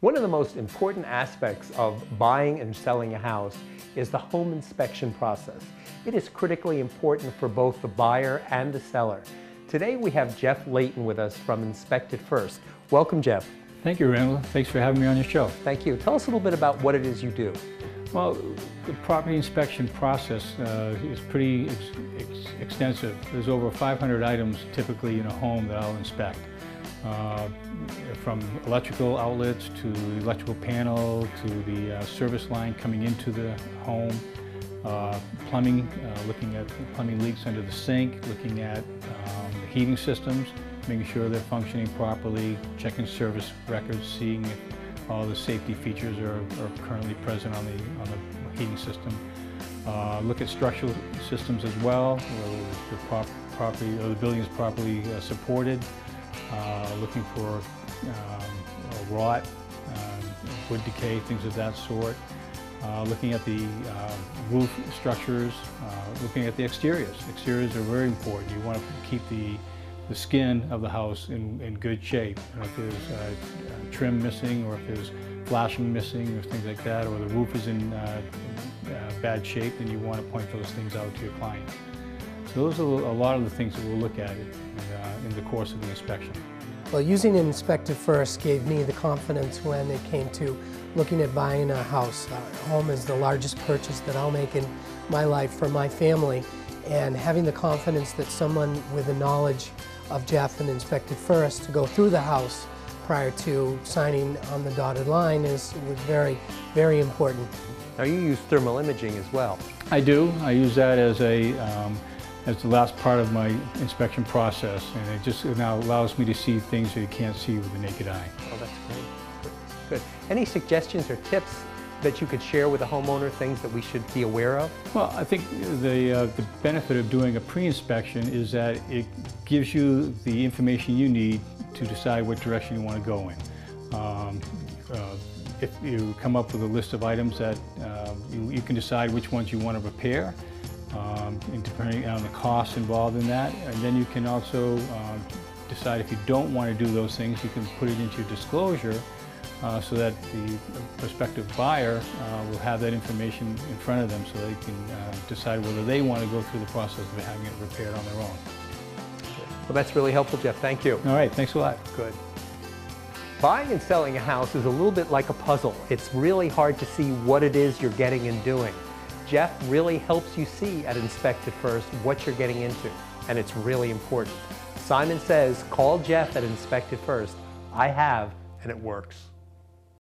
One of the most important aspects of buying and selling a house is the home inspection process. It is critically important for both the buyer and the seller. Today we have Jeff Layton with us from Inspect It First. Welcome, Jeff. Thank you, Randall. Thanks for having me on your show. Thank you. Tell us a little bit about what it is you do. Well, the property inspection process is pretty extensive. There's over 500 items typically in a home that I'll inspect. From electrical outlets to the electrical panel to the service line coming into the home, plumbing, looking at plumbing leaks under the sink, looking at the heating systems, making sure they're functioning properly, checking service records, seeing if all the safety features are currently present on the heating system. Look at structural systems as well, whether the building is properly supported. Looking for rot, wood decay, things of that sort. Looking at the roof structures, looking at the exteriors. Exteriors are very important. You want to keep the skin of the house in good shape. If there's trim missing, or if there's flashing missing, or things like that, or the roof is in bad shape, then you want to point those things out to your client. So those are a lot of the things that we'll look at in the course of the inspection. Well, using Inspect It First gave me the confidence when it came to looking at buying a house. Our home is the largest purchase that I'll make in my life for my family, and having the confidence that someone with the knowledge of Jeff and Inspect It First to go through the house prior to signing on the dotted line was very, very important. Now you use thermal imaging as well. I do. I use that as the last part of my inspection process, and it just now allows me to see things that you can't see with the naked eye. Oh, that's great. Good. Any suggestions or tips that you could share with the homeowner, things that we should be aware of? Well, I think the benefit of doing a pre-inspection is that it gives you the information you need to decide what direction you want to go in. If you come up with a list of items that you can decide which ones you want to repair, and depending on the costs involved in that. And then you can also decide if you don't want to do those things, you can put it into your disclosure so that the prospective buyer will have that information in front of them, so they can decide whether they want to go through the process of having it repaired on their own. Well, that's really helpful, Jeff. Thank you. All right, thanks a lot. Good. Buying and selling a house is a little bit like a puzzle. It's really hard to see what it is you're getting and doing. Jeff really helps you see at Inspect It First what you're getting into, and it's really important. Simon says, call Jeff at Inspect It First. I have, and it works.